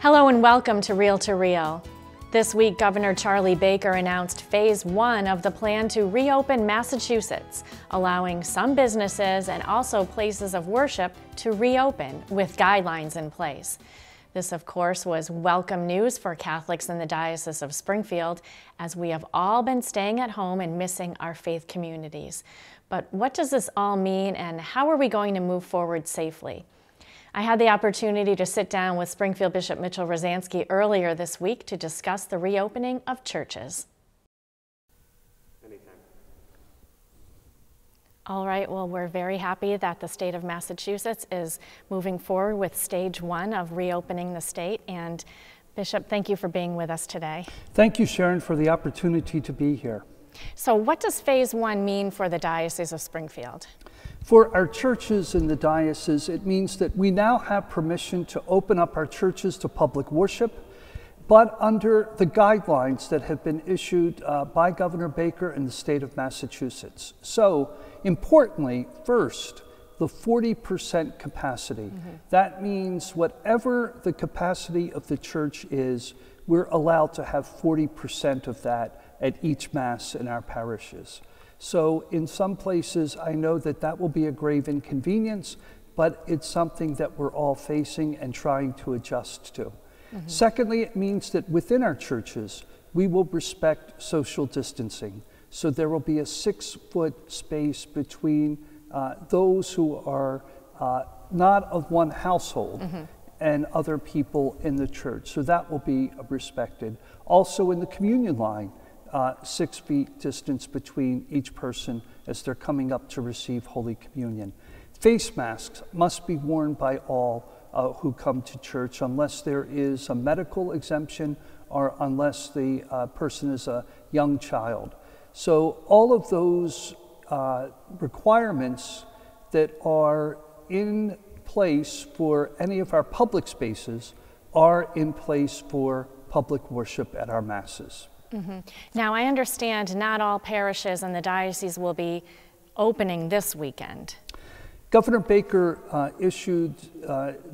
Hello and welcome to Real to Real. This week, Governor Charlie Baker announced Phase 1 of the plan to reopen Massachusetts, allowing some businesses and also places of worship to reopen with guidelines in place. This, of course, was welcome news for Catholics in the Diocese of Springfield, as we have all been staying at home and missing our faith communities. But what does this all mean, and how are we going to move forward safely? I had the opportunity to sit down with Springfield Bishop Mitchell Rozanski earlier this week to discuss the reopening of churches. Anytime. All right, well, we're very happy that the state of Massachusetts is moving forward with stage 1 of reopening the state. And Bishop, thank you for being with us today. Thank you, Sharon, for the opportunity to be here. So what does Phase 1 mean for the Diocese of Springfield? For our churches in the diocese, it means that we now have permission to open up our churches to public worship, but under the guidelines that have been issued by Governor Baker in the state of Massachusetts. So, importantly, first, the 40% capacity. That means whatever the capacity of the church is, we're allowed to have 40% of that at each Mass in our parishes. So in some places, I know that that will be a grave inconvenience, but it's something that we're all facing and trying to adjust to. Secondly, it means that within our churches, we will respect social distancing. So there will be a 6-foot space between those who are not of one household and other people in the church. So that will be respected. Also in the communion line, 6 feet distance between each person as they're coming up to receive Holy Communion. Face masks must be worn by all who come to church unless there is a medical exemption or unless the person is a young child. So all of those requirements that are in place for any of our public spaces are in place for public worship at our Masses. Now, I understand not all parishes in the diocese will be opening this weekend. Governor Baker issued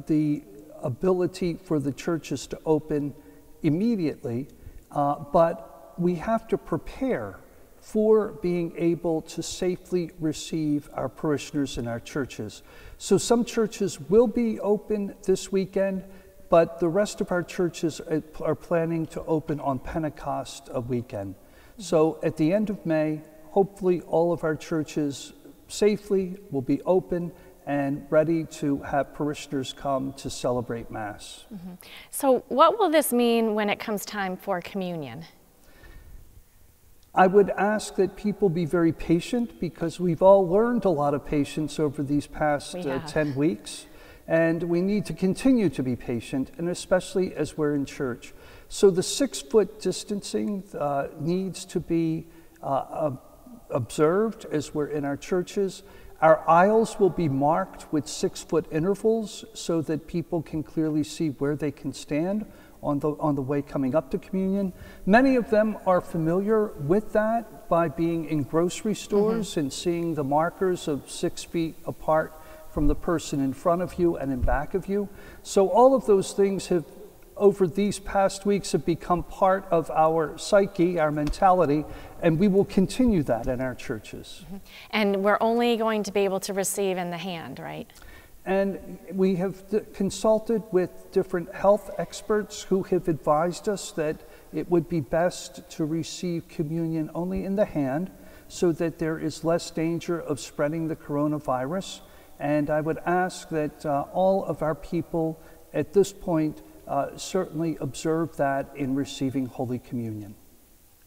the ability for the churches to open immediately, but we have to prepare for being able to safely receive our parishioners in our churches. So some churches will be open this weekend, but the rest of our churches are planning to open on Pentecost weekend. So at the end of May, hopefully all of our churches safely will be open and ready to have parishioners come to celebrate Mass. So what will this mean when it comes time for communion? I would ask that people be very patient, because we've all learned a lot of patience over these past 10 weeks. And we need to continue to be patient, and especially as we're in church. So the 6-foot distancing needs to be observed as we're in our churches. Our aisles will be marked with 6-foot intervals so that people can clearly see where they can stand on the way coming up to communion. Many of them are familiar with that by being in grocery stores and seeing the markers of 6 feet apart from the person in front of you and in back of you. So all of those things have, over these past weeks, have become part of our psyche, our mentality, and we will continue that in our churches. And we're only going to be able to receive in the hand, right? And we have consulted with different health experts who have advised us that it would be best to receive communion only in the hand so that there is less danger of spreading the coronavirus. And I would ask that all of our people at this point certainly observe that in receiving Holy Communion.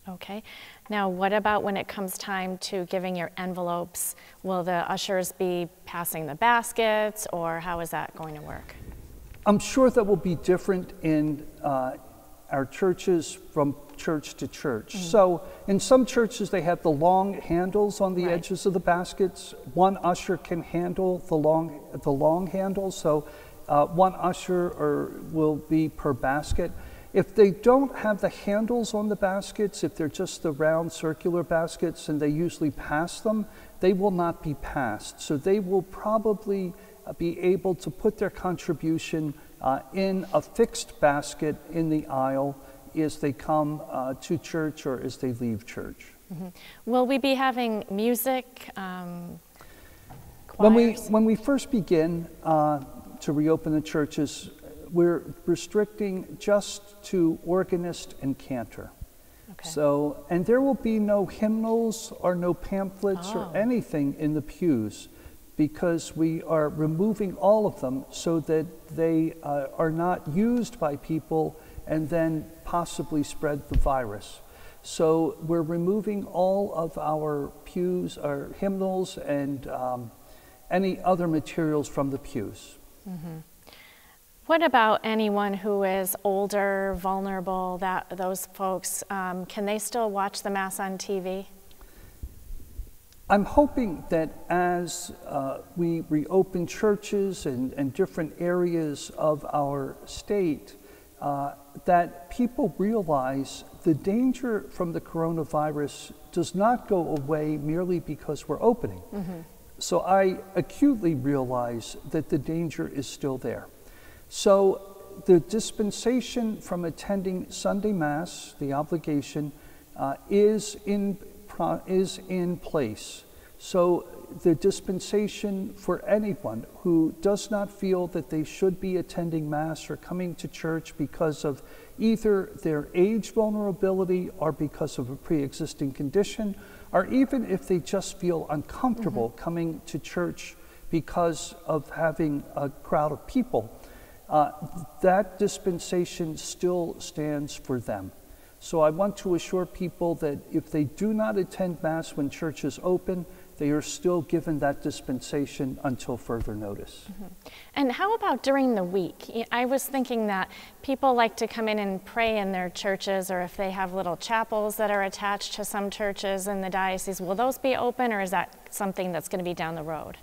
Okay. Now, what about when it comes time to giving your envelopes? Will the ushers be passing the baskets, or how is that going to work? I'm sure that will be different in our churches from church to church. So in some churches, they have the long handles on the edges of the baskets. One usher can handle the long handle, so one usher will be per basket. If they don't have the handles on the baskets, if they're just the round circular baskets and they usually pass them, they will not be passed. So they will probably be able to put their contribution in a fixed basket in the aisle as they come to church or as they leave church. Mm-hmm. Will we be having music, choirs? When we first begin to reopen the churches, we're restricting just to organist and cantor. Okay. So, and there will be no hymnals or no pamphlets or anything in the pews, because we are removing all of them so that they are not used by people and then possibly spread the virus. So we're removing all of our pews, our hymnals, and any other materials from the pews. Mm-hmm. What about anyone who is older, vulnerable, those folks, can they still watch the Mass on TV? I'm hoping that as we reopen churches and different areas of our state, that people realize the danger from the coronavirus does not go away merely because we're opening. Mm-hmm. So I acutely realize that the danger is still there. So the dispensation from attending Sunday Mass, the obligation, is in place. So the dispensation for anyone who does not feel that they should be attending Mass or coming to church because of either their age vulnerability or because of a pre-existing condition, or even if they just feel uncomfortable coming to church because of having a crowd of people, that dispensation still stands for them. So I want to assure people that if they do not attend Mass when church is open, they are still given that dispensation until further notice. Mm-hmm. And how about during the week? I was thinking that people like to come in and pray in their churches, or if they have little chapels that are attached to some churches in the diocese, will those be open, or is that something that's going to be down the road?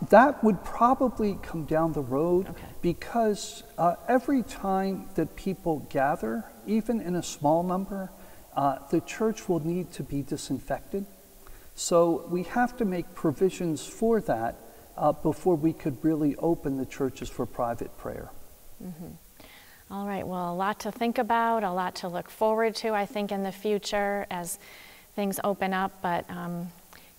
That would probably come down the road, okay, because every time that people gather, even in a small number, the church will need to be disinfected. So we have to make provisions for that before we could really open the churches for private prayer. Mm-hmm. All right, well, a lot to think about, a lot to look forward to, I think, in the future as things open up, but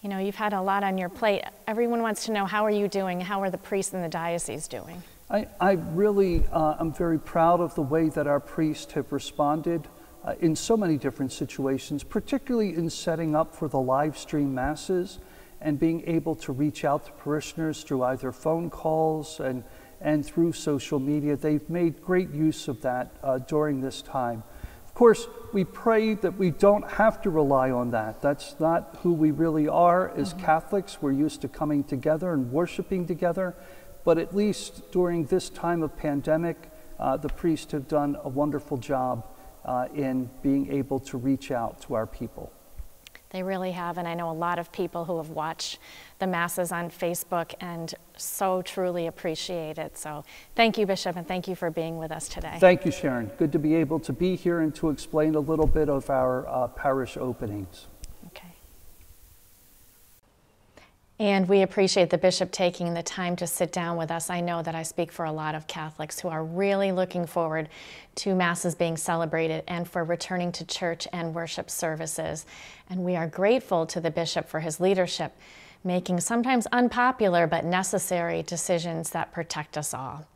you know, you've had a lot on your plate. Everyone wants to know, how are you doing? How are the priests in the diocese doing? I really am very proud of the way that our priests have responded in so many different situations, particularly in setting up for the live stream Masses and being able to reach out to parishioners through either phone calls and through social media. They've made great use of that during this time. Of course, we pray that we don't have to rely on that. That's not who we really are as Catholics. We're used to coming together and worshiping together. But at least during this time of pandemic, the priests have done a wonderful job in being able to reach out to our people. They really have, and I know a lot of people who have watched the Masses on Facebook and so truly appreciate it. So thank you, Bishop, and thank you for being with us today. Thank you, Sharon. Good to be able to be here and to explain a little bit of our parish openings. Okay. And we appreciate the Bishop taking the time to sit down with us. I know that I speak for a lot of Catholics who are really looking forward to Masses being celebrated and for returning to church and worship services. And we are grateful to the Bishop for his leadership, making sometimes unpopular but necessary decisions that protect us all.